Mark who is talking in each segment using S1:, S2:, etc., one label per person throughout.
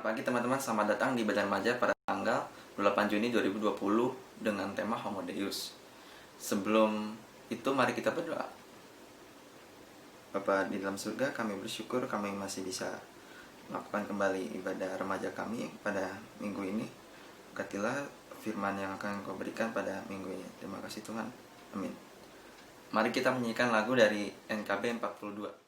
S1: Pagi teman-teman, selamat datang di Badan Remaja pada tanggal 8 Juni 2020 dengan tema Homo Deus. Sebelum itu mari kita berdoa. Bapa di dalam surga, kami bersyukur kami masih bisa melakukan kembali ibadah remaja kami pada minggu ini. Berkatilah firman yang akan Engkau berikan pada minggu ini. Terima kasih Tuhan. Amin. Mari kita menyanyikan lagu dari NKB 42.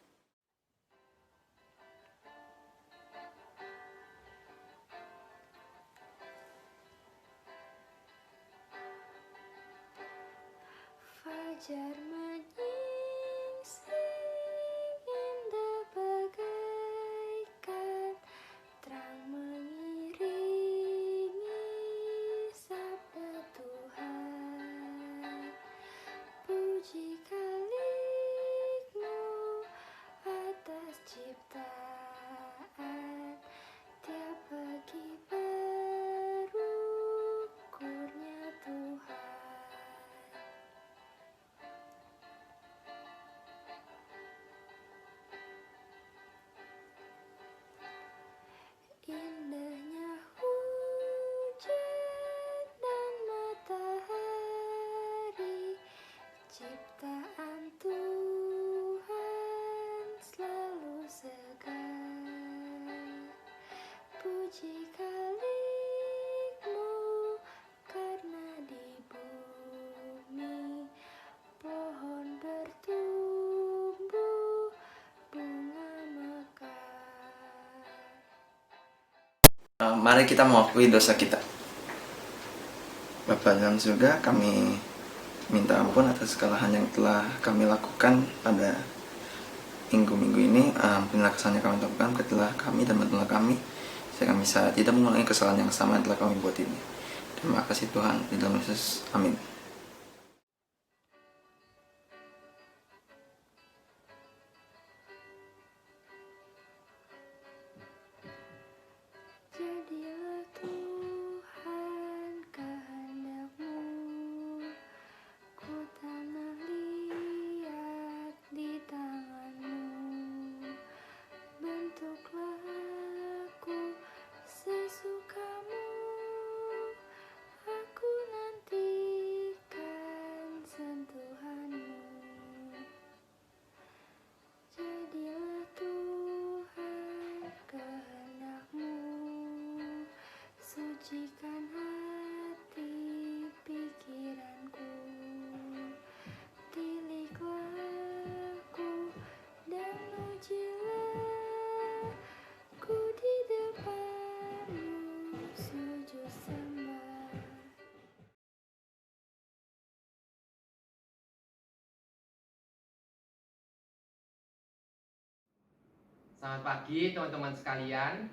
S2: Fajar menyingsing indah bagaikan terang mengiringi sabda Tuhan. Puji Kalik-Mu atas ciptaan, tiap pagi baru kurnia Tuhan. Indahnya hujan dan matahari, ciptaan Tuhan selalu segar. Puji Kalik-Mu karena di bumi pohon bertumbuh, bunga mekar.
S1: Mari kita mengakui dosa kita. Bapa dalam surga, kami minta ampun atas kesalahan yang telah kami lakukan pada minggu-minggu ini. Ampunilah kesalahan yang kami lakukan, berkatilah kami dan bantulah kami sehingga kami bisa tidak mengulangi kesalahan yang sama yang telah kami buat ini. Terima kasih Tuhan, di dalam Yesus. Amin.
S2: Jadilah Tuhan kehendak-Mu, ku tanah liat di tangan-Mu. Bentuklah aku sesuka-Mu, aku nantikan sentuhan-Mu. Jadilah Tuhan kehendak-Mu, sucikan hati pikiranku. Tiliklah aku dan ujilah ku di depan-Mu, sujud sembah.
S3: Selamat pagi teman-teman sekalian.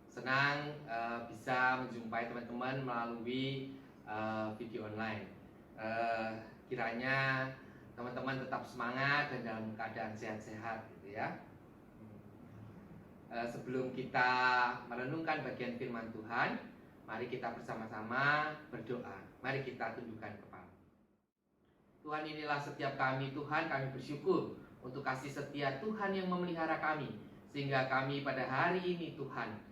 S3: Senang bisa menjumpai teman-teman melalui video online. Kiranya teman-teman tetap semangat dan dalam keadaan sehat-sehat gitu ya. Sebelum kita merenungkan bagian firman Tuhan, mari kita bersama-sama berdoa. Mari kita tundukkan kepala. Tuhan, inilah setiap kami Tuhan, kami bersyukur untuk kasih setia Tuhan yang memelihara kami, sehingga kami pada hari ini Tuhan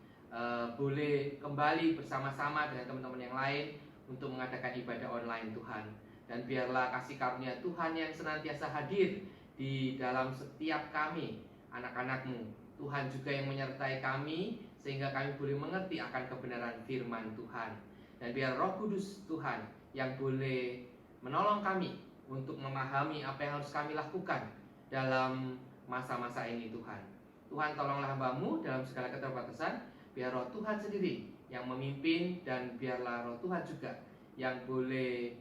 S3: boleh kembali bersama-sama dengan teman-teman yang lain untuk mengadakan ibadah online Tuhan. Dan biarlah kasih karunia Tuhan yang senantiasa hadir di dalam setiap kami, anak-anak-Mu. Tuhan juga yang menyertai kami, sehingga kami boleh mengerti akan kebenaran firman Tuhan. Dan biar Roh Kudus Tuhan yang boleh menolong kami untuk memahami apa yang harus kami lakukan dalam masa-masa ini Tuhan. Tuhan, tolonglah hamba-Mu dalam segala keterbatasan, biar Roh Tuhan sendiri yang memimpin, dan biarlah Roh Tuhan juga yang boleh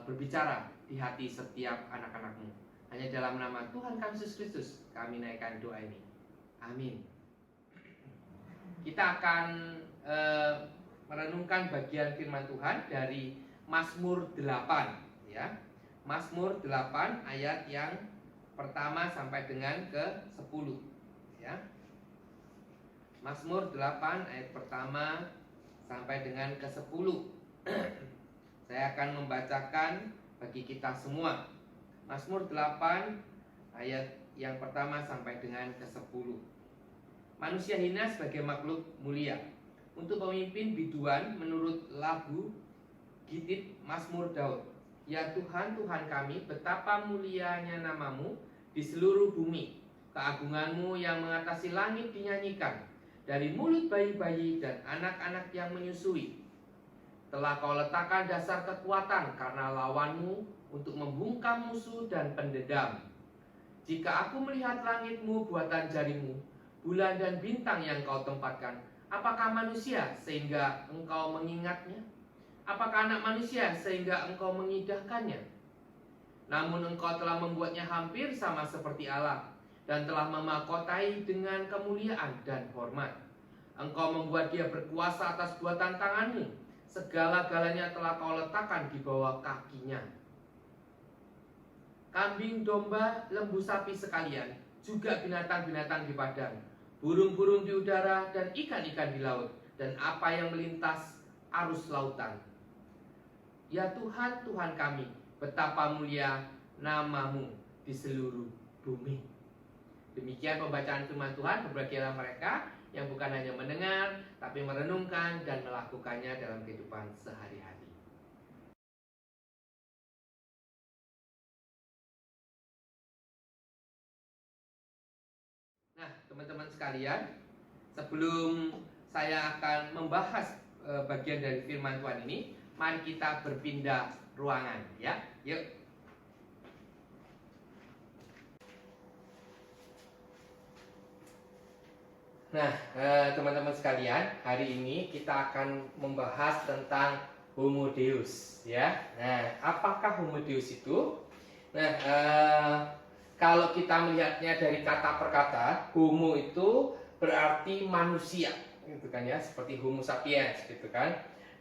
S3: berbicara di hati setiap anak-anak-Mu. Hanya dalam nama Tuhan kami Yesus Kristus kami naikkan doa ini. Amin. Kita akan merenungkan bagian firman Tuhan dari Mazmur 8 ya. Mazmur 8 ayat yang pertama sampai dengan ke-10 ya. Mazmur 8 ayat pertama sampai dengan ke-10. Saya akan membacakan bagi kita semua. Mazmur 8 ayat yang pertama sampai dengan ke-10. manusia hina sebagai makhluk mulia. Untuk pemimpin biduan menurut lagu Gitit Mazmur Daud. Ya Tuhan, Tuhan kami, betapa mulianya namamu di seluruh bumi. Keagunganmu yang mengatasi langit dinyanyikan dari mulut bayi-bayi dan anak-anak yang menyusui. Telah kau letakkan dasar kekuatan karena lawanmu untuk membungkam musuh dan pendendam. Jika aku melihat langitmu buatan jarimu, bulan dan bintang yang kau tempatkan, apakah manusia sehingga engkau mengingatnya? Apakah anak manusia sehingga engkau mengindahkannya? Namun engkau telah membuatnya hampir sama seperti Allah, dan telah memahkotai dengan kemuliaan dan hormat. Engkau membuat dia berkuasa atas buatan tanganmu. Segala-galanya telah kau letakkan di bawah kakinya. Kambing, domba, lembu sapi sekalian, juga binatang-binatang di padang, burung-burung di udara, dan ikan-ikan di laut, dan apa yang melintas arus lautan. Ya Tuhan, Tuhan kami, betapa mulia namamu di seluruh bumi. Demikian pembacaan firman Tuhan. Berbahagialah mereka yang bukan hanya mendengar, tapi merenungkan dan melakukannya dalam kehidupan sehari-hari. Nah, teman-teman sekalian, sebelum saya akan membahas bagian dari firman Tuhan ini, mari kita berpindah ruangan, ya. Yuk. Nah, teman-teman sekalian, hari ini kita akan membahas tentang Homo Deus, ya. Nah, apakah Homo Deus itu? Nah, kalau kita melihatnya dari kata per kata, Homo itu berarti manusia, gitu kan ya, seperti Homo sapiens, gitu kan.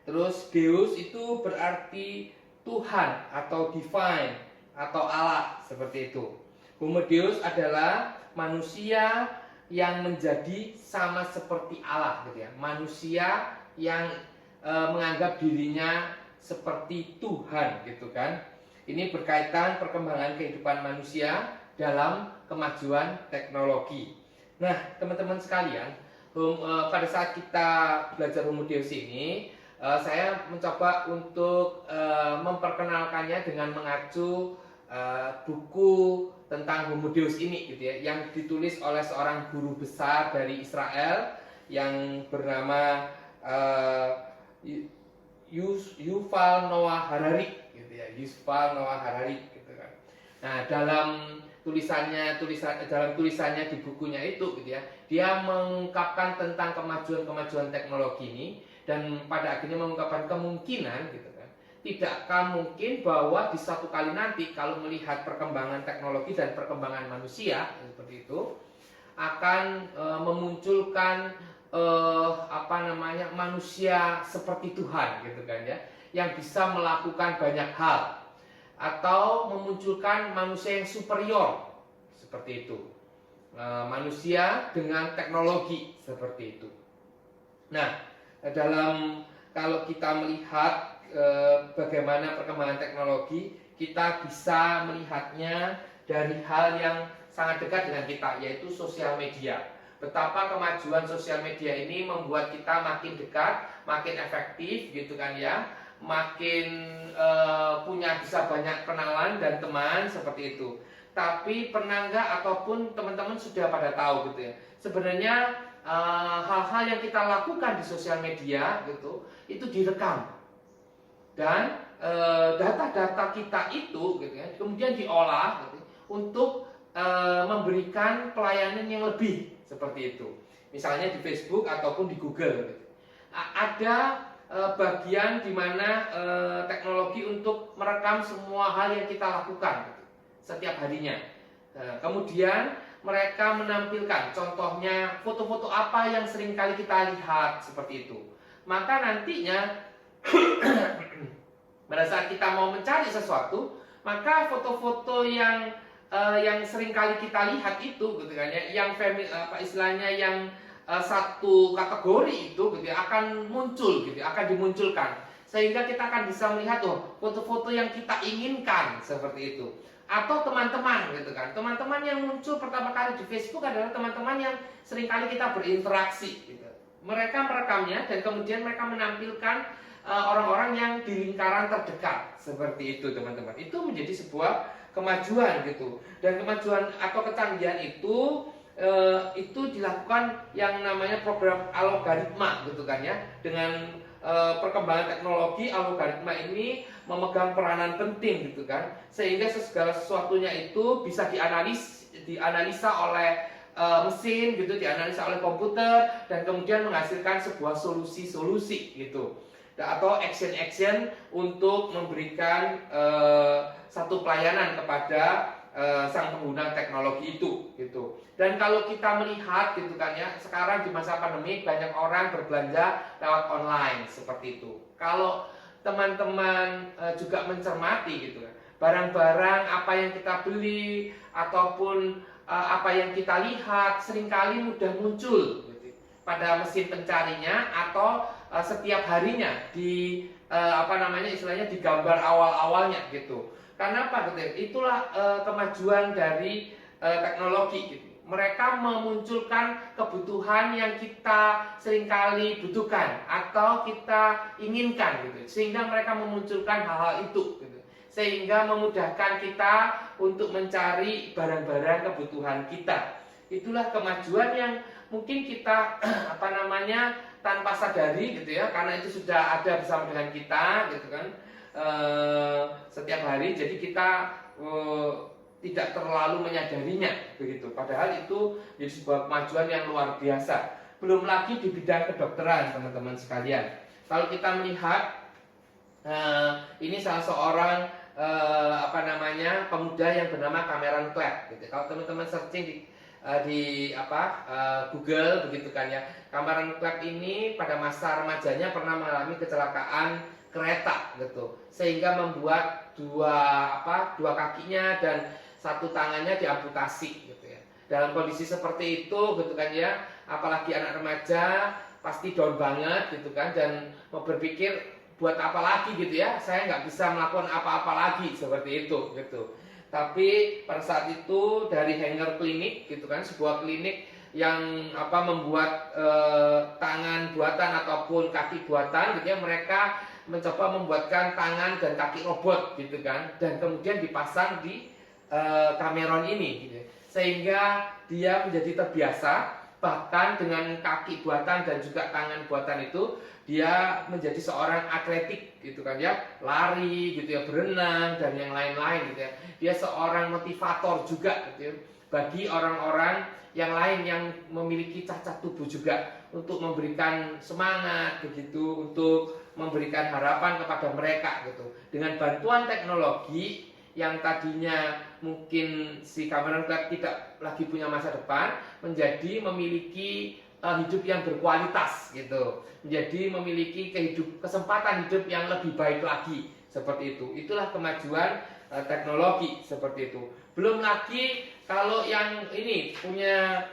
S3: Terus Deus itu berarti Tuhan atau divine atau Allah, seperti itu. Homo Deus adalah manusia yang menjadi sama seperti Allah, gitu ya. Manusia yang menganggap dirinya seperti Tuhan, gitu kan. Ini berkaitan perkembangan kehidupan manusia dalam kemajuan teknologi. Nah, teman-teman sekalian, pada saat kita belajar Homo Deus ini, saya mencoba untuk memperkenalkannya dengan mengacu buku tentang Homo Deus ini, gitu ya, yang ditulis oleh seorang guru besar dari Israel yang bernama Yuval Noah Harari, gitu ya, Yuval Noah Harari, gitu kan. Nah, dalam tulisannya di bukunya itu, gitu ya, dia mengungkapkan tentang kemajuan teknologi ini, dan pada akhirnya mengungkapkan kemungkinan, gitu kan, tidakkah mungkin bahwa di suatu kali nanti kalau melihat perkembangan teknologi dan perkembangan manusia seperti itu akan memunculkan manusia seperti Tuhan, gitu kan ya, yang bisa melakukan banyak hal, atau memunculkan manusia yang superior seperti itu, manusia dengan teknologi seperti itu. Nah, kalau kita melihat bagaimana perkembangan teknologi, kita bisa melihatnya dari hal yang sangat dekat dengan kita, yaitu sosial media. Betapa kemajuan sosial media ini membuat kita makin dekat, makin efektif, gitu kan ya, makin bisa banyak kenalan dan teman seperti itu. Tapi pernah nggak, ataupun teman-teman sudah pada tahu, gitu ya, sebenarnya hal-hal yang kita lakukan di sosial media, gitu, itu direkam, dan data-data kita itu, gitu ya, kemudian diolah, gitu, untuk memberikan pelayanan yang lebih seperti itu. Misalnya di Facebook ataupun di Google, gitu. Ada bagian di mana teknologi untuk merekam semua hal yang kita lakukan, gitu, setiap harinya. Kemudian mereka menampilkan, contohnya foto-foto apa yang sering kali kita lihat seperti itu. Maka nantinya pada saat kita mau mencari sesuatu, maka foto-foto yang sering kali kita lihat itu, gitu kan ya, yang istilahnya yang satu kategori itu, gitu ya, akan muncul, gitu, akan dimunculkan, sehingga kita akan bisa melihat foto-foto yang kita inginkan seperti itu. Atau teman-teman gitu kan. Teman-teman yang muncul pertama kali di Facebook adalah teman-teman yang seringkali kita berinteraksi gitu. Mereka merekamnya dan kemudian mereka menampilkan orang-orang yang di lingkaran terdekat seperti itu, teman-teman. Itu menjadi sebuah kemajuan gitu. Dan kemajuan atau kecanggihan itu dilakukan yang namanya program algoritma gitu kan ya. Dengan perkembangan teknologi, algoritma ini memegang peranan penting gitu kan, sehingga segala sesuatunya itu bisa dianalisa oleh mesin gitu, dianalisa oleh komputer dan kemudian menghasilkan sebuah solusi-solusi gitu, atau action-action untuk memberikan satu pelayanan kepada sang pengguna teknologi itu gitu. Dan kalau kita melihat gitu kan ya, sekarang di masa pandemi banyak orang berbelanja lewat online seperti itu. Kalau teman-teman juga mencermati gitu kan, barang-barang apa yang kita beli ataupun apa yang kita lihat seringkali mudah muncul gitu, pada mesin pencarinya atau setiap harinya di istilahnya di gambar awal-awalnya gitu. Karena apa gitu? Itulah kemajuan dari teknologi gitu. Mereka memunculkan kebutuhan yang kita seringkali butuhkan atau kita inginkan gitu. Sehingga mereka memunculkan hal-hal itu gitu. Sehingga memudahkan kita untuk mencari barang-barang kebutuhan kita. Itulah kemajuan yang mungkin kita tanpa sadari gitu ya, karena itu sudah ada bersama dengan kita gitu kan. Setiap hari, jadi kita tidak terlalu menyadarinya begitu. Padahal itu jadi sebuah kemajuan yang luar biasa. Belum lagi di bidang kedokteran, teman-teman sekalian. Kalau kita melihat ini salah seorang pemuda yang bernama Cameron Clark gitu. Kalau teman-teman searching di Google begitu kan ya, Cameron Clark ini pada masa remajanya pernah mengalami kecelakaan kereta gitu, sehingga membuat dua kakinya dan satu tangannya diamputasi gitu ya. Dalam kondisi seperti itu gitu kan ya, apalagi anak remaja pasti down banget gitu kan, dan mau berpikir buat apa lagi gitu ya, saya nggak bisa melakukan apa-apa lagi seperti itu gitu. Tapi pada saat itu dari Hanger Clinic gitu kan, sebuah klinik yang membuat tangan buatan ataupun kaki buatan gitu ya, mereka mencoba membuatkan tangan dan kaki robot gitu kan, dan kemudian dipasang di Cameron ini gitu. Sehingga dia menjadi terbiasa, bahkan dengan kaki buatan dan juga tangan buatan itu dia menjadi seorang atletik gitu kan ya, lari gitu ya, berenang dan yang lain-lain gitu ya. Dia seorang motivator juga gitu ya, bagi orang-orang yang lain yang memiliki cacat tubuh juga, untuk memberikan semangat begitu, untuk memberikan harapan kepada mereka gitu. Dengan bantuan teknologi yang tadinya mungkin si Cameron Clark tidak lagi punya masa depan, menjadi memiliki hidup yang berkualitas gitu, menjadi memiliki kesempatan hidup yang lebih baik lagi seperti itu. Itulah kemajuan teknologi seperti itu. Belum lagi kalau yang ini punya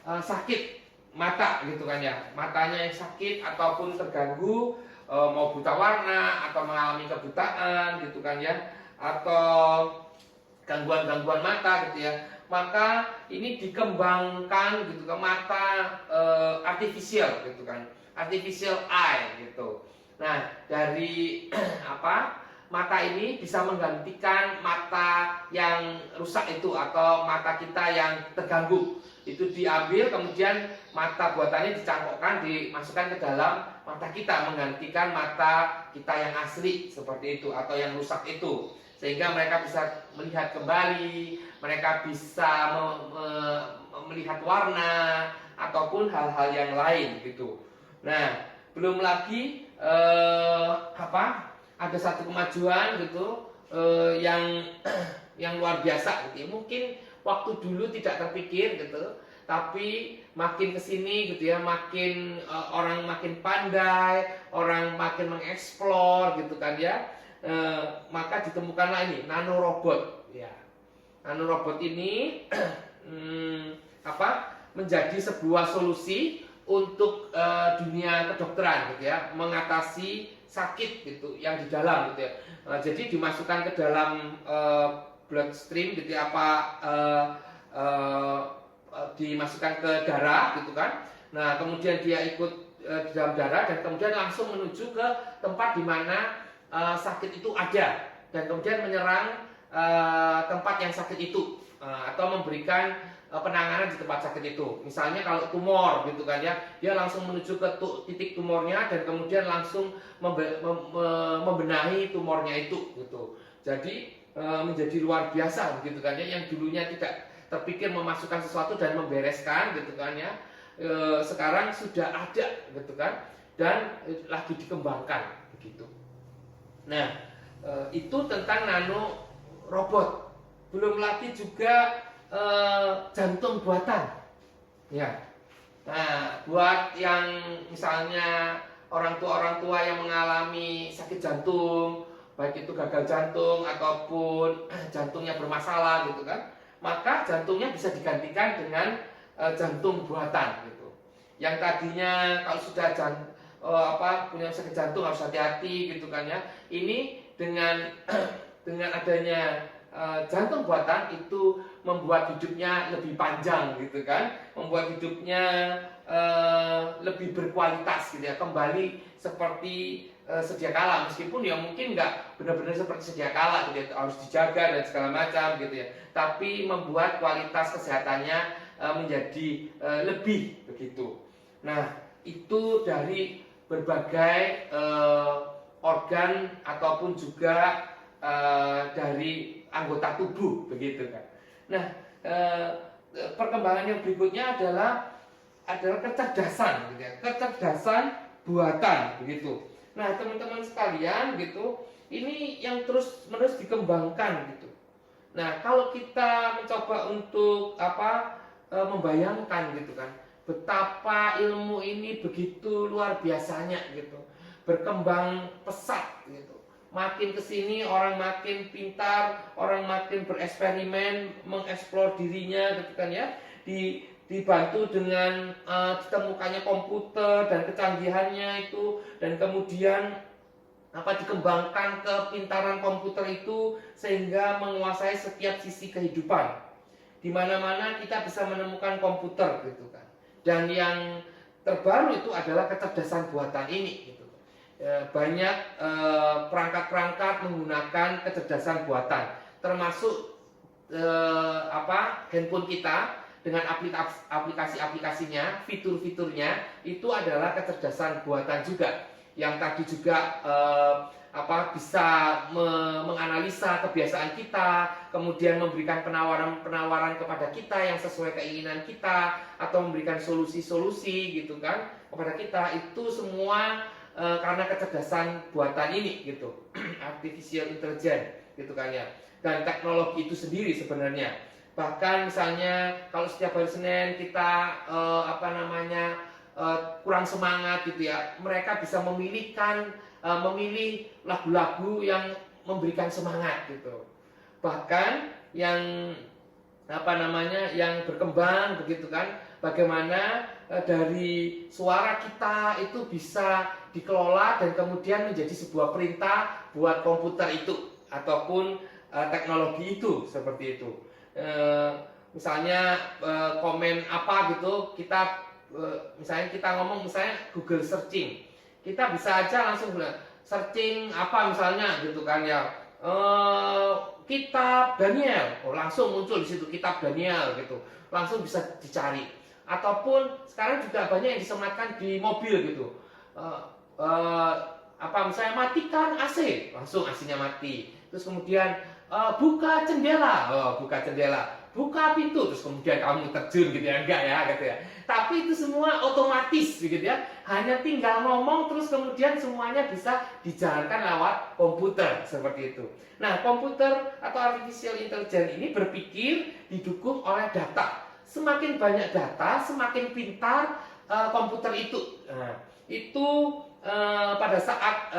S3: sakit mata gitu kan ya, matanya yang sakit ataupun terganggu, mau buta warna atau mengalami kebutaan gitu kan ya, atau gangguan-gangguan mata gitu ya, maka ini dikembangkan gitu kan, mata artificial gitu kan, artificial eye gitu. Nah dari mata ini bisa menggantikan mata yang rusak itu atau mata kita yang terganggu. Itu diambil, kemudian mata buatannya dicangkokkan, dimasukkan ke dalam mata kita, menggantikan mata kita yang asli seperti itu atau yang rusak itu, sehingga mereka bisa melihat kembali, mereka bisa melihat warna ataupun hal-hal yang lain gitu. Nah, belum lagi ada satu kemajuan gitu yang luar biasa gitu ya. Mungkin waktu dulu tidak terpikir gitu, tapi makin kesini gitu ya, makin orang makin pandai, orang makin mengeksplor gitu kan ya, maka ditemukanlah ini nanorobot ya. Nanorobot ini menjadi sebuah solusi untuk dunia kedokteran gitu ya, mengatasi sakit gitu yang di dalam gitu ya. Jadi dimasukkan ke dalam bloodstream gitu ya, dimasukkan ke darah gitu kan. Nah, kemudian dia ikut di dalam darah dan kemudian langsung menuju ke tempat di mana sakit itu ada dan kemudian menyerang tempat yang sakit itu atau memberikan penanganan di tempat sakit itu. Misalnya kalau tumor gitu kan ya, dia langsung menuju ke titik tumornya dan kemudian langsung membenahi tumornya itu gitu. Jadi menjadi luar biasa gitu kan ya, yang dulunya tidak terpikir memasukkan sesuatu dan membereskan gitu kan ya, sekarang sudah ada gitu kan dan lagi dikembangkan begitu. Nah, itu tentang nano robot. Belum lagi juga jantung buatan. Ya. Nah, buat yang misalnya orang tua yang mengalami sakit jantung, baik itu gagal jantung ataupun jantungnya bermasalah gitu kan, maka jantungnya bisa digantikan dengan jantung buatan gitu. Yang tadinya kalau sudah punya sakit jantung harus hati-hati gitu kan ya. Ini dengan dengan adanya jantung buatan itu membuat hidupnya lebih panjang gitu kan, membuat hidupnya lebih berkualitas gitu ya, kembali seperti sedia kala, meskipun ya mungkin nggak benar-benar seperti sedia kala gitu ya, harus dijaga dan segala macam gitu ya, tapi membuat kualitas kesehatannya menjadi lebih begitu. Nah, itu dari berbagai organ ataupun juga dari anggota tubuh begitu kan. Nah, perkembangan yang berikutnya adalah kecerdasan gitu ya, kecerdasan buatan begitu. Nah, teman-teman sekalian gitu, ini yang terus-menerus dikembangkan gitu. Nah, kalau kita mencoba untuk membayangkan gitu kan, betapa ilmu ini begitu luar biasanya gitu, berkembang pesat gitu. Makin kesini orang makin pintar, orang makin bereksperimen, mengeksplor dirinya gitu kan ya, dibantu dengan ditemukannya komputer dan kecanggihannya itu, dan kemudian dikembangkan kepintaran komputer itu sehingga menguasai setiap sisi kehidupan. Di mana-mana kita bisa menemukan komputer gitu kan. Dan yang terbaru itu adalah kecerdasan buatan ini gitu. Banyak perangkat-perangkat menggunakan kecerdasan buatan, termasuk handphone kita dengan aplikasi-aplikasinya, fitur-fiturnya itu adalah kecerdasan buatan juga. Yang tadi juga bisa menganalisa kebiasaan kita, kemudian memberikan penawaran kepada kita yang sesuai keinginan kita, atau memberikan solusi-solusi gitu kan kepada kita. Itu semua karena kecerdasan buatan ini gitu, artificial intelligence gitu kan ya, dan teknologi itu sendiri sebenarnya. Bahkan misalnya kalau setiap hari Senin kita kurang semangat gitu ya, mereka bisa memilih lagu-lagu yang memberikan semangat gitu. Bahkan yang yang berkembang begitu kan, bagaimana dari suara kita itu bisa dikelola dan kemudian menjadi sebuah perintah buat komputer itu ataupun teknologi itu seperti itu. Misalnya komen apa gitu, misalnya kita ngomong misalnya Google searching, kita bisa aja langsung searching apa misalnya gitu kan ya, kitab Daniel, langsung muncul di situ kitab Daniel gitu, langsung bisa dicari. Ataupun sekarang juga banyak yang disematkan di mobil gitu, misalnya matikan AC, langsung AC-nya mati. Terus kemudian buka jendela, buka pintu, terus kemudian kamu terjun gitu ya, enggak ya gitu ya. Tapi itu semua otomatis gitu ya, hanya tinggal ngomong terus kemudian semuanya bisa dijalankan lewat komputer seperti itu. Nah, komputer atau artificial intelligence ini berpikir didukung oleh data. Semakin banyak data, semakin pintar komputer itu. Nah, itu pada saat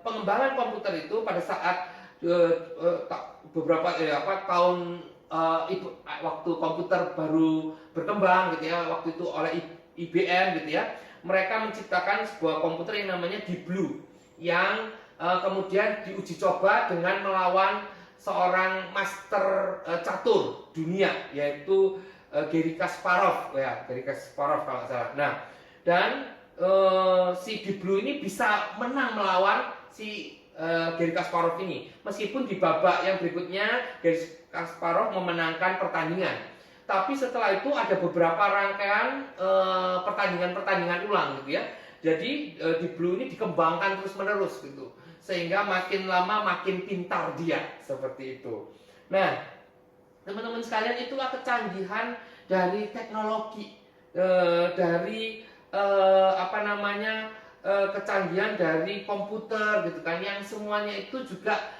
S3: pengembangan komputer itu, pada saat beberapa tahun waktu komputer baru berkembang gitu ya, waktu itu oleh IBM gitu ya, mereka menciptakan sebuah komputer yang namanya Deep Blue. yang kemudian diuji coba dengan melawan seorang master catur dunia, yaitu Garry Kasparov, ya Garry Kasparov kalau nggak salah. Nah, dan si Deep Blue ini bisa menang melawan si Garry Kasparov ini, meskipun di babak yang berikutnya Garry Kasparov memenangkan pertandingan. Tapi setelah itu ada beberapa rangkaian pertandingan-pertandingan ulang gitu ya. Jadi Deep Blue ini dikembangkan terus-menerus gitu, sehingga makin lama makin pintar dia, seperti itu. Nah, teman-teman sekalian, itulah kecanggihan dari teknologi, dari kecanggihan dari komputer gitu kan, yang semuanya itu juga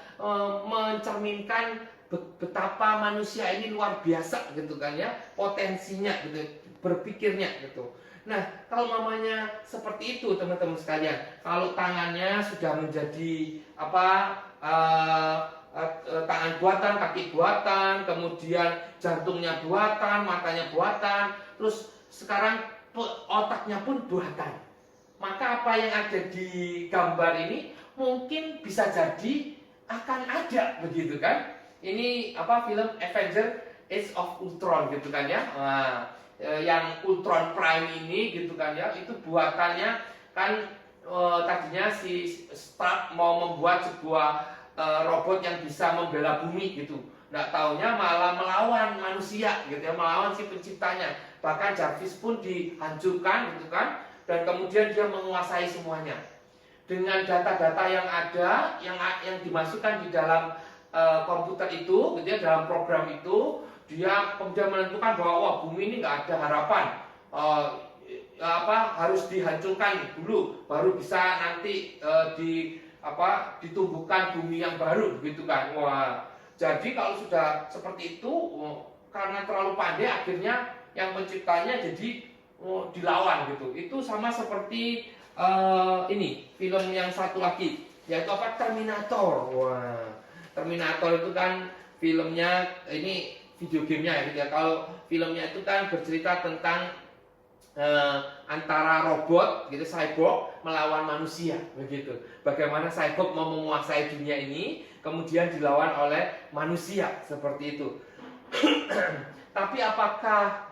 S3: mencerminkan betapa manusia ini luar biasa gitu kan ya, potensinya gitu, berpikirnya gitu. Nah, kalau mamanya seperti itu teman-teman sekalian, kalau tangannya sudah menjadi tangan buatan, kaki buatan, kemudian jantungnya buatan, matanya buatan, terus sekarang otaknya pun buatan. Maka apa yang ada di gambar ini mungkin bisa jadi akan ada, begitu kan? Ini film Avenger Age of Ultron gitu kan ya. Nah, yang Ultron Prime ini gitu kan ya, itu buatannya kan tadinya si Stark mau membuat sebuah robot yang bisa membela bumi gitu. Nggak taunya malah melawan manusia gitu ya, melawan si penciptanya. Bahkan Jarvis pun dihancurkan gitu kan, dan kemudian dia menguasai semuanya. Dengan data-data yang ada, yang dimasukkan di dalam komputer itu, gitu ya, dalam program itu, dia kemudian menentukan bahwa wah, bumi ini nggak ada harapan, harus dihancurkan dulu, baru bisa nanti ditumbuhkan bumi yang baru, gitu kan. Wah, jadi kalau sudah seperti itu, karena terlalu pandai, akhirnya yang penciptanya jadi dilawan gitu. Itu sama seperti ini film yang satu lagi, yaitu Terminator. Wah, Terminator itu kan filmnya, ini video gamenya ya gitu ya. Kalau filmnya itu kan bercerita tentang antara robot gitu, cyborg melawan manusia begitu. Bagaimana cyborg mau menguasai dunia ini, kemudian dilawan oleh manusia, seperti itu. Tapi apakah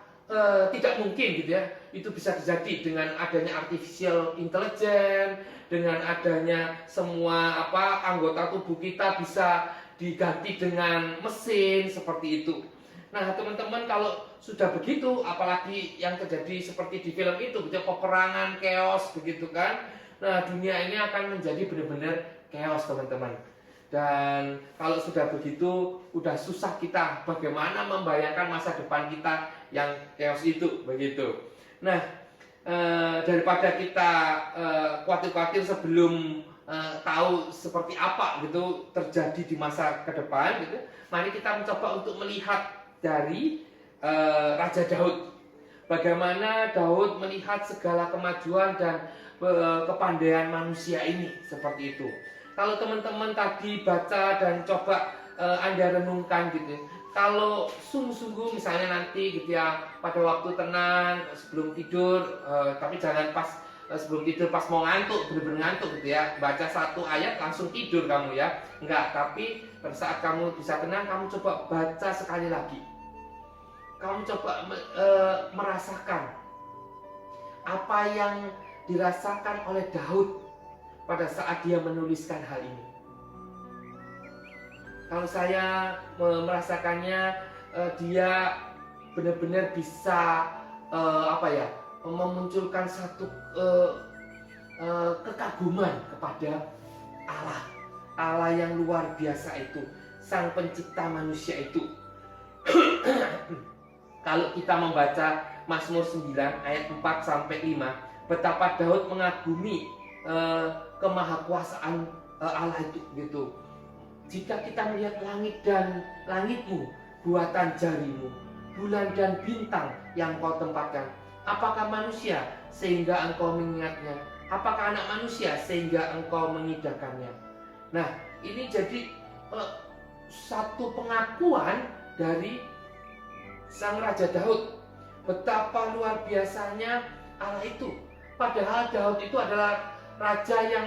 S3: tidak mungkin gitu ya, itu bisa terjadi dengan adanya artificial intelligence, dengan adanya semua anggota tubuh kita bisa diganti dengan mesin, seperti itu. Nah, teman-teman, kalau sudah begitu, apalagi yang terjadi seperti di film itu, gitu, peperangan, chaos begitu kan. Nah, dunia ini akan menjadi benar-benar chaos, teman-teman. Dan kalau sudah begitu, udah susah kita bagaimana membayangkan masa depan kita yang chaos itu, begitu. Nah, daripada kita khawatir-khawatir sebelum tahu seperti apa gitu terjadi di masa ke depan gitu, mari kita mencoba untuk melihat dari Raja Daud. Bagaimana Daud melihat segala kemajuan dan kepandaian manusia ini, seperti itu. Kalau teman-teman tadi baca dan coba Anda renungkan gitu, kalau sungguh-sungguh misalnya nanti gitu ya, pada waktu tenang sebelum tidur, tapi jangan pas sebelum tidur pas mau ngantuk, bener-bener ngantuk gitu ya, baca satu ayat langsung tidur kamu ya, enggak. Tapi pada saat kamu bisa tenang, kamu coba baca sekali lagi, kamu coba merasakan apa yang dirasakan oleh Daud pada saat dia menuliskan hal ini. Kalau saya merasakannya, dia benar-benar bisa memunculkan satu kekaguman kepada Allah yang luar biasa itu, sang pencipta manusia itu. Kalau kita membaca Mazmur 9 ayat 4 sampai 5, betapa Daud mengagumi kemahakuasaan Allah itu gitu. Jika kita melihat langit dan langitmu, buatan jarimu, bulan dan bintang yang kau tempatkan, apakah manusia sehingga engkau mengingatnya? Apakah anak manusia sehingga engkau mengidahkannya? Nah, ini jadi satu pengakuan dari sang Raja Daud, betapa luar biasanya Allah itu. Padahal Daud itu adalah
S4: raja yang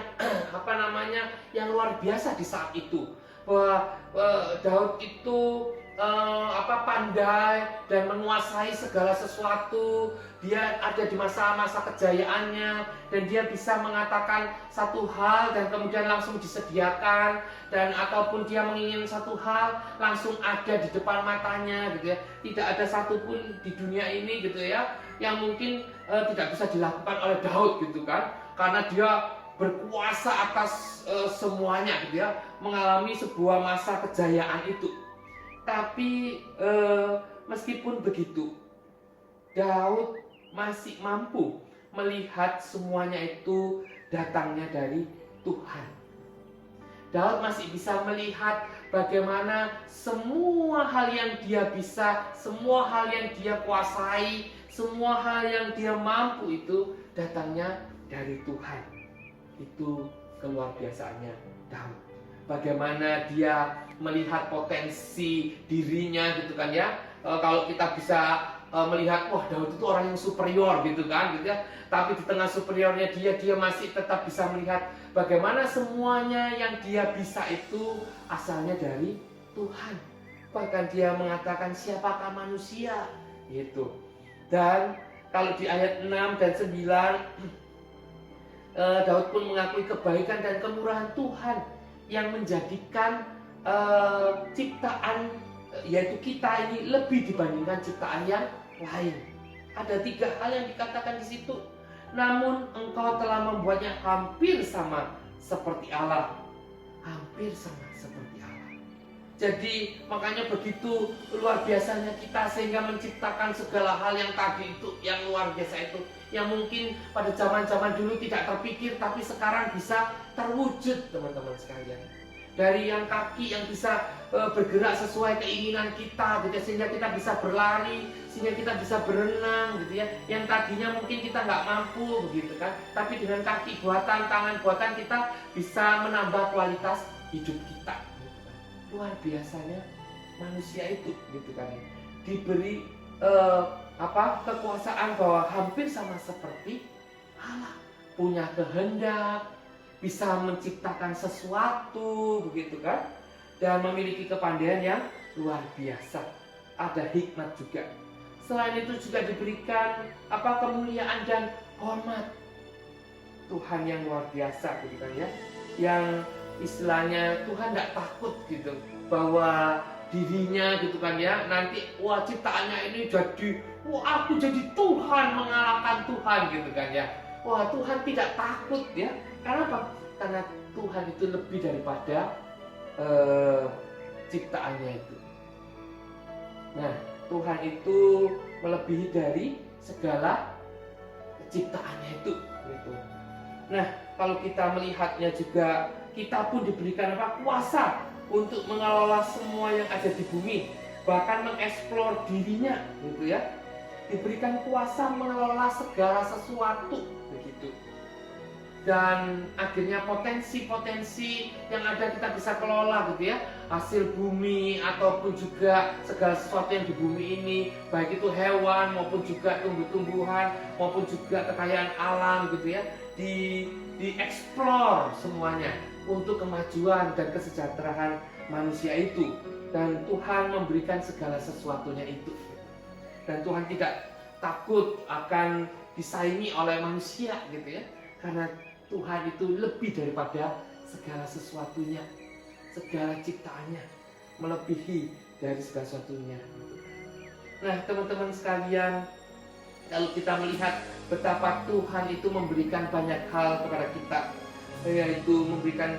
S4: yang luar biasa di saat itu. Bahwa Daud itu pandai dan menguasai segala sesuatu. Dia ada di masa-masa kejayaannya dan dia bisa mengatakan satu hal dan kemudian langsung disediakan, dan ataupun dia menginginkan satu hal langsung ada di depan matanya gitu ya. Tidak ada satupun di dunia ini gitu ya yang mungkin tidak bisa dilakukan oleh Daud gitu kan, karena dia berkuasa atas semuanya gitu ya, mengalami sebuah masa kejayaan itu. Tapi meskipun begitu, Daud masih mampu melihat semuanya itu datangnya dari Tuhan. Daud masih bisa melihat bagaimana semua hal yang dia bisa, semua hal yang dia kuasai, semua hal yang dia mampu itu datangnya dari Tuhan. Itu keluar biasaannya Daud. Bagaimana dia melihat potensi dirinya gitu kan ya. Kalau kita bisa melihat, wah Daud itu orang yang superior gitu kan gitu ya. Tapi di tengah superiornya dia masih tetap bisa melihat bagaimana semuanya yang dia bisa itu asalnya dari Tuhan. Bahkan dia mengatakan, siapakah manusia gitu. Dan kalau di ayat 6 dan 9 Daud pun mengakui kebaikan dan kemurahan Tuhan yang menjadikan ciptaan yaitu kita ini lebih dibandingkan ciptaan yang lain. Ada 3 hal yang dikatakan di situ. Namun engkau telah membuatnya hampir sama seperti Allah. Hampir sama seperti Allah. Jadi makanya begitu luar biasanya kita sehingga menciptakan segala hal yang tadi itu, yang luar biasa itu, yang mungkin pada zaman-zaman dulu tidak terpikir tapi sekarang bisa terwujud teman-teman sekalian. Dari yang kaki yang bisa bergerak sesuai keinginan kita gitu ya, sehingga kita bisa berlari, sehingga kita bisa berenang gitu ya, yang tadinya mungkin kita nggak mampu begitu kan, tapi dengan kaki buatan, tangan buatan kita bisa menambah kualitas hidup kita gitu kan. Luar biasanya manusia itu gitu kan, diberi kekuasaan bahwa hampir sama seperti Allah, punya kehendak, bisa menciptakan sesuatu begitu kan, dan memiliki kepandaian yang luar biasa. Ada hikmat juga. Selain itu juga diberikan kemuliaan dan hormat. Tuhan yang luar biasa gitu kan ya, yang istilahnya Tuhan tidak takut gitu bahwa dirinya gitu kan ya nanti ciptaannya ini jadi aku jadi Tuhan mengalahkan Tuhan gitu kan ya. Tuhan tidak takut ya. Karena apa? Karena Tuhan itu lebih daripada ciptaannya itu. Nah, Tuhan itu melebihi dari segala ciptaannya itu gitu. Nah, kalau kita melihatnya juga, kita pun diberikan kuasa untuk mengelola semua yang ada di bumi, bahkan mengeksplor dirinya gitu ya. Diberikan kuasa mengelola segala sesuatu begitu. Dan akhirnya potensi-potensi yang ada kita bisa kelola gitu ya, hasil bumi ataupun juga segala sesuatu yang di bumi ini, baik itu hewan maupun juga tumbuh-tumbuhan maupun juga kekayaan alam gitu ya, dieksplor semuanya untuk kemajuan dan kesejahteraan manusia itu. Dan Tuhan memberikan segala sesuatunya itu, dan Tuhan tidak takut akan disaingi oleh manusia gitu ya, karena Tuhan itu lebih daripada segala sesuatunya, segala ciptaannya, melebihi dari segala sesuatunya. Nah teman-teman sekalian, kalau kita melihat betapa Tuhan itu memberikan banyak hal kepada kita, yaitu memberikan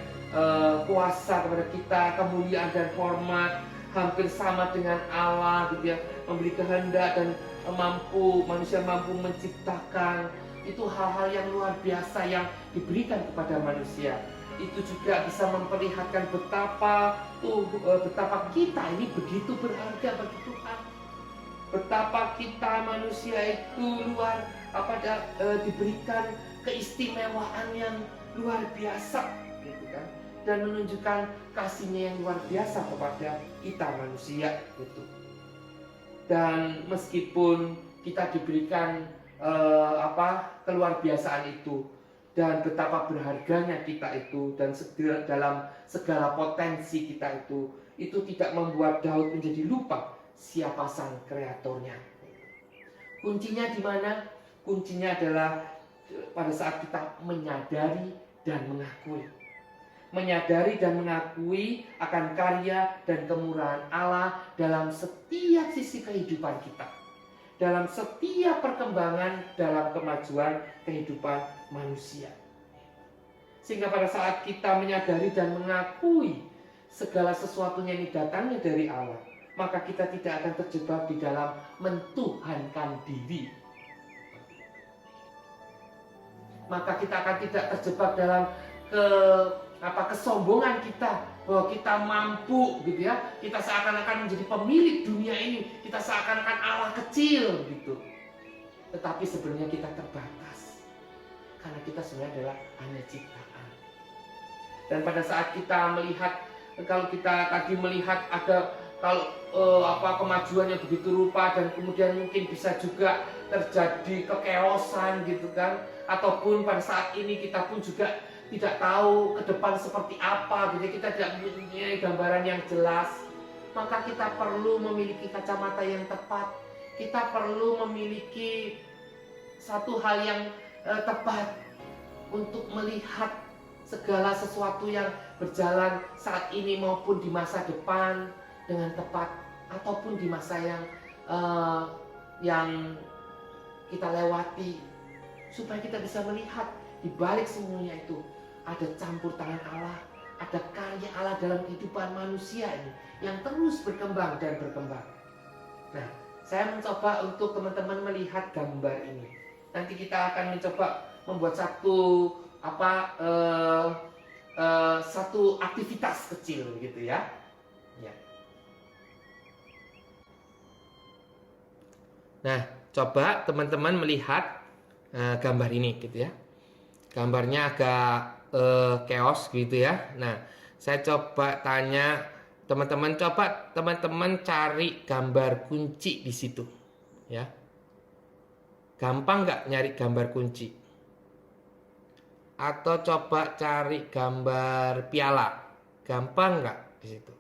S4: kuasa kepada kita, kemuliaan dan hormat, hampir sama dengan Allah gitu ya, memberi kehendak dan manusia mampu menciptakan. Itu hal-hal yang luar biasa yang diberikan kepada manusia. Itu juga bisa memperlihatkan betapa kita ini begitu berharga bagi Tuhan. Betapa kita manusia itu diberikan keistimewaan yang luar biasa gitu kan, dan menunjukkan kasih-Nya yang luar biasa kepada kita manusia gitu. Dan meskipun kita diberikan keluar biasaan itu, dan betapa berharganya kita itu, dan dalam segala potensi kita itu tidak membuat Daud menjadi lupa siapa sang kreatornya. Kuncinya di mana? Kuncinya adalah pada saat kita menyadari dan mengakui. Menyadari dan mengakui akan karya dan kemurahan Allah dalam setiap sisi kehidupan kita, dalam setiap perkembangan dalam kemajuan kehidupan manusia. Sehingga pada saat kita menyadari dan mengakui segala sesuatunya ini datangnya dari Allah, maka kita tidak akan terjebak di dalam mentuhankan diri. Maka kita akan tidak terjebak dalam kesombongan kita, bahwa kita mampu gitu ya, kita seakan-akan menjadi pemilik dunia ini, kita seakan-akan Allah kecil gitu. Tetapi sebenarnya kita terbatas, karena kita sebenarnya adalah hanya ciptaan. Dan pada saat kita melihat, kalau kita tadi melihat ada kemajuan yang begitu rupa, dan kemudian mungkin bisa juga terjadi kekeosan gitu kan, ataupun pada saat ini kita pun juga tidak tahu ke depan seperti apa, jadi kita tidak mempunyai gambaran yang jelas. Maka kita perlu memiliki kacamata yang tepat. Kita perlu memiliki satu hal yang tepat untuk melihat segala sesuatu yang berjalan saat ini maupun di masa depan dengan tepat, ataupun di masa yang kita lewati, supaya kita bisa melihat di balik semuanya itu ada campur tangan Allah, ada karya Allah dalam kehidupan manusia ini yang terus berkembang dan berkembang. Nah, saya mencoba untuk teman-teman melihat gambar ini. Nanti kita akan mencoba membuat satu aktivitas kecil gitu ya. Ya. Nah, coba teman-teman melihat gambar ini gitu ya. Gambarnya agak chaos gitu ya. Nah, saya coba tanya teman-teman, coba teman-teman cari gambar kunci di situ ya. Gampang nggak nyari gambar kunci? Atau coba cari gambar piala, gampang nggak di situ?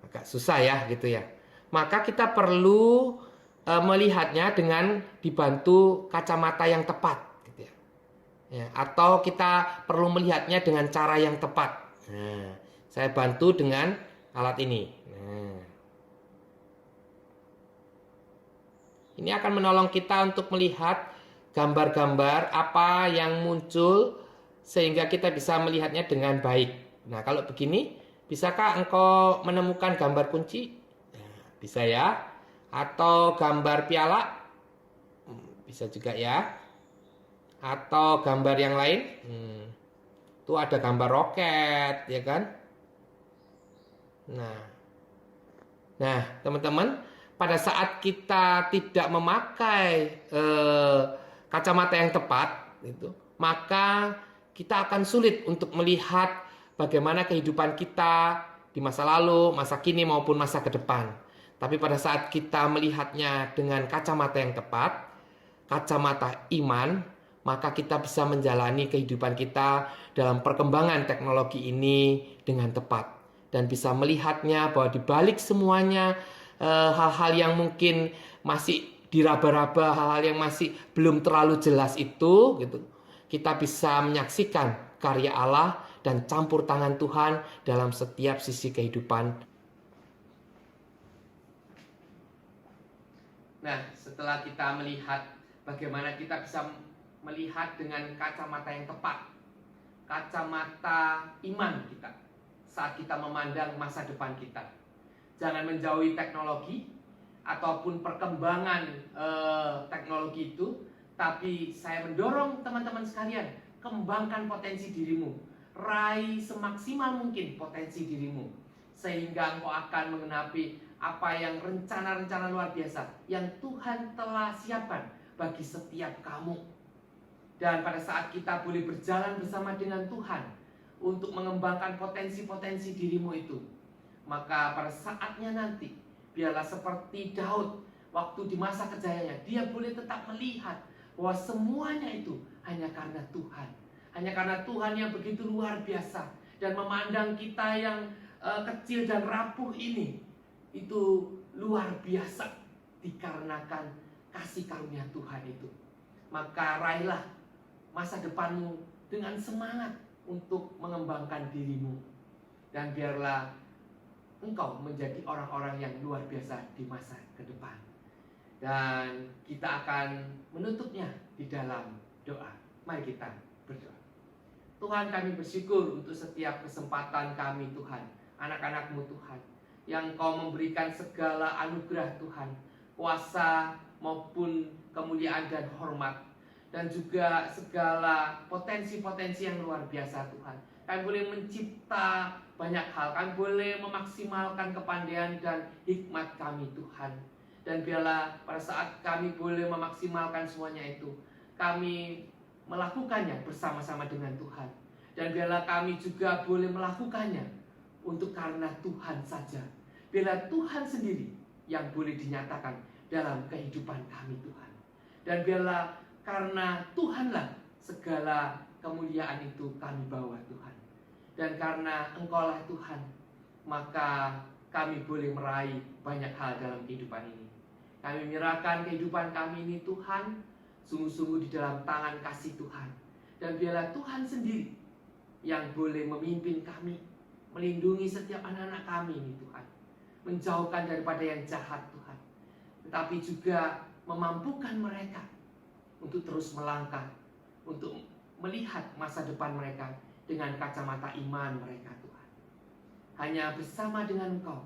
S4: Agak susah ya gitu ya. Maka kita perlu melihatnya dengan dibantu kacamata yang tepat gitu ya. Ya, atau kita perlu melihatnya dengan cara yang tepat. Nah, saya bantu dengan alat ini. Nah, ini akan menolong kita untuk melihat gambar-gambar apa yang muncul sehingga kita bisa melihatnya dengan baik. Nah, kalau begini, bisakah engkau menemukan gambar kunci? Nah, bisa ya. Atau gambar piala? Bisa juga ya. Atau gambar yang lain? Tuh ada gambar roket, ya kan? Nah, teman-teman, pada saat kita tidak memakai kacamata yang tepat, itu, maka kita akan sulit untuk melihat bagaimana kehidupan kita di masa lalu, masa kini maupun masa ke depan. Tapi pada saat kita melihatnya dengan kacamata yang tepat, kacamata iman, maka kita bisa menjalani kehidupan kita dalam perkembangan teknologi ini dengan tepat. Dan bisa melihatnya bahwa di balik semuanya hal-hal yang mungkin masih diraba-raba, hal-hal yang masih belum terlalu jelas itu, gitu, kita bisa menyaksikan karya Allah dan campur tangan Tuhan dalam setiap sisi kehidupan. Nah, setelah kita melihat bagaimana kita bisa melihat dengan kacamata yang tepat, kacamata iman kita, saat kita memandang masa depan kita. Jangan menjauhi teknologi ataupun perkembangan teknologi itu, tapi saya mendorong teman-teman sekalian, kembangkan potensi dirimu, raih semaksimal mungkin potensi dirimu, sehingga engkau akan mengenapi apa yang rencana-rencana luar biasa yang Tuhan telah siapkan bagi setiap kamu. Dan pada saat kita boleh berjalan bersama dengan Tuhan untuk mengembangkan potensi-potensi dirimu itu, maka pada saatnya nanti biarlah seperti Daud waktu di masa kejayaannya, dia boleh tetap melihat bahwa semuanya itu hanya karena Tuhan. Hanya karena Tuhan yang begitu luar biasa dan memandang kita yang kecil dan rapuh ini itu luar biasa dikarenakan kasih karunia Tuhan itu. Maka raihlah masa depanmu dengan semangat untuk mengembangkan dirimu, dan biarlah engkau menjadi orang-orang yang luar biasa di masa ke depan. Dan kita akan menutupnya di dalam doa. Mari kita berdoa. Tuhan, kami bersyukur untuk setiap kesempatan kami Tuhan, anak-anak-Mu Tuhan, yang Kau memberikan segala anugerah Tuhan, kuasa maupun kemuliaan dan hormat, dan juga segala potensi-potensi yang luar biasa Tuhan. Kami boleh mencipta banyak hal, kami boleh memaksimalkan kepandaian dan hikmat kami Tuhan. Dan biarlah pada saat kami boleh memaksimalkan semuanya itu, kami melakukannya bersama-sama dengan Tuhan. Dan biarlah kami juga boleh melakukannya untuk karena Tuhan saja. Biarlah Tuhan sendiri yang boleh dinyatakan dalam kehidupan kami Tuhan. Dan biarlah karena Tuhanlah segala kemuliaan itu kami bawa Tuhan. Dan karena Engkaulah Tuhan, maka kami boleh meraih banyak hal dalam kehidupan ini. Kami menyerahkan kehidupan kami ini Tuhan, sungguh-sungguh di dalam tangan kasih Tuhan. Dan biarlah Tuhan sendiri yang boleh memimpin kami, melindungi setiap anak-anak kami ini Tuhan, menjauhkan daripada yang jahat Tuhan, tetapi juga memampukan mereka untuk terus melangkah, untuk melihat masa depan mereka dengan kacamata iman mereka Tuhan. Hanya bersama dengan Engkau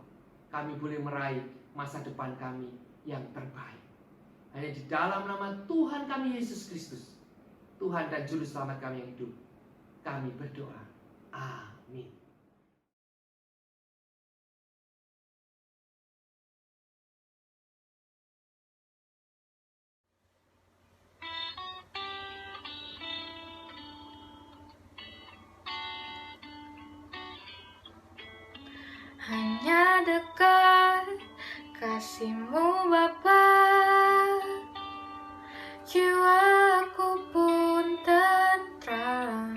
S4: kami boleh meraih masa depan kami yang terbaik. Hanya di dalam nama Tuhan kami Yesus Kristus, Tuhan dan Juru Selamat kami yang hidup, kami berdoa. Amin.
S2: Hanya dekat kasih-Mu Bapa, jiwaku pun tentram.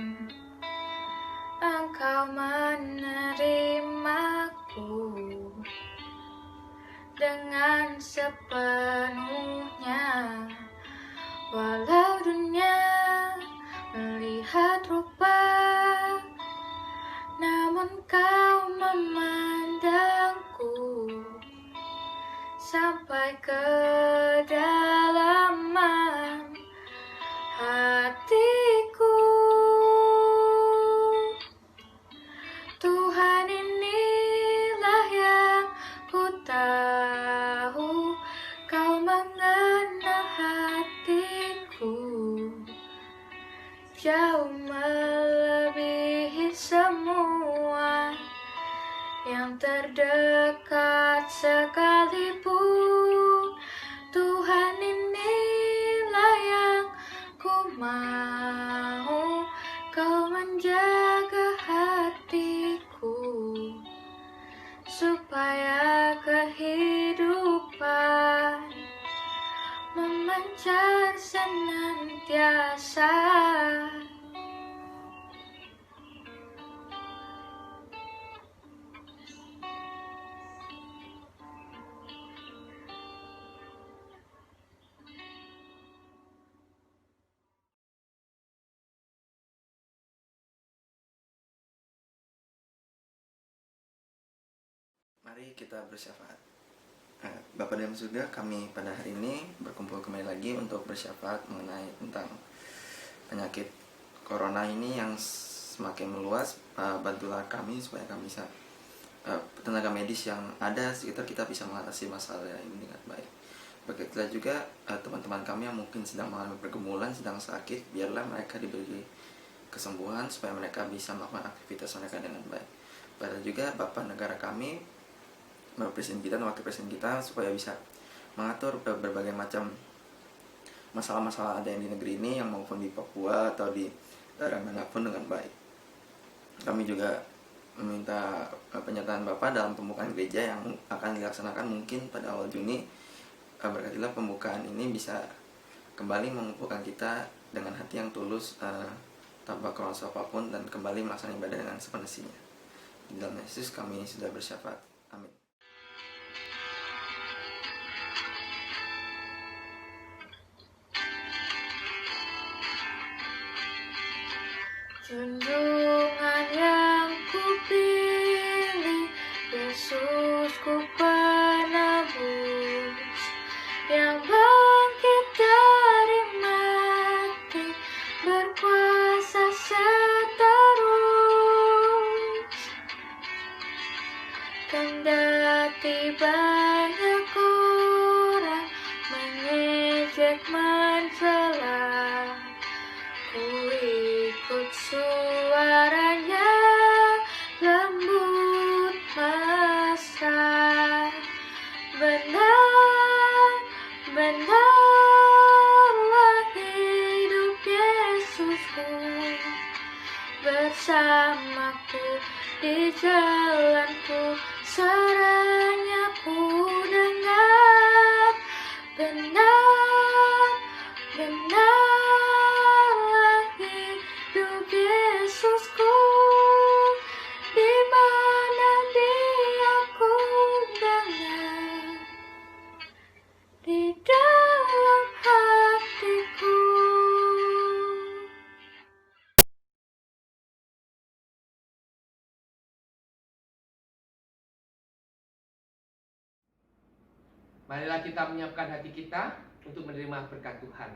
S2: Engkau menerimaku dengan sepenuhnya, walau dunia melihat rupa, namun Kau memandangku sampai ke dalaman hatiku. Tuhan, inilah yang ku tahu, Kau mengenal hatiku jauh melebihi semua yang terdekat sekalipun. Tuhan, inilah yang ku mau, Kau menjaga hatiku supaya kehidupan memancar senantiasa.
S1: Mari kita bersyafaat. Bapa dalam surga, kami pada hari ini berkumpul kembali lagi untuk bersyafaat mengenai tentang penyakit corona ini yang semakin meluas. Bantulah kami supaya kami bisa tenaga medis yang ada sekitar kita bisa mengatasi masalah ini dengan baik. Begitulah juga teman-teman kami yang mungkin sedang mengalami pergumulan, sedang sakit, biarlah mereka diberi kesembuhan supaya mereka bisa melakukan aktivitas mereka dengan baik. Pada juga Bapak negara kami, Bapak Presiden kita dan Wakil Presiden kita, supaya bisa mengatur berbagai macam masalah-masalah ada yang di negeri ini, yang maupun di Papua atau di daerah manapun dengan baik. Kami juga meminta penyertaan Bapak dalam pembukaan gereja yang akan dilaksanakan mungkin pada awal Juni. Berkatilah pembukaan ini bisa kembali mengumpulkan kita dengan hati yang tulus, tanpa kerasa apapun, dan kembali melaksanakan ibadah dengan semestinya. Di dalam Yesus kami sudah bersyafaat. Amin.
S2: Junjungan yang kupilih, Yesus ku penebus, yang bangkit dari mati, berkuasa seterus. Kendati banyak orang mengejek mencela, ku ikut suaranya lembut mesra. Benarlah hidup Yesusku, bersamaku di jalanku, suaranya ku dengar. Benarlah hidup Yesusku, di mana Dia ku dengar, di dalam hatiku.
S3: Marilah kita menyiapkan hati kita untuk menerima berkat Tuhan.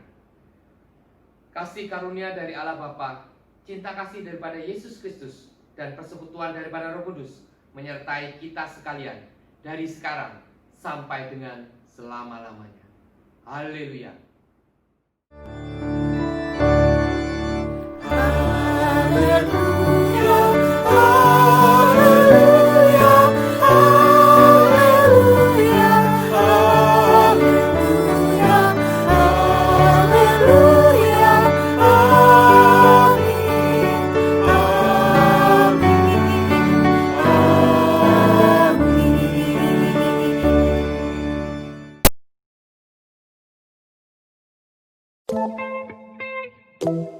S3: Kasih karunia dari Allah Bapa, cinta kasih daripada Yesus Kristus, dan persekutuan daripada Roh Kudus menyertai kita sekalian dari sekarang sampai dengan selama-lamanya. Haleluya.
S2: Thank you.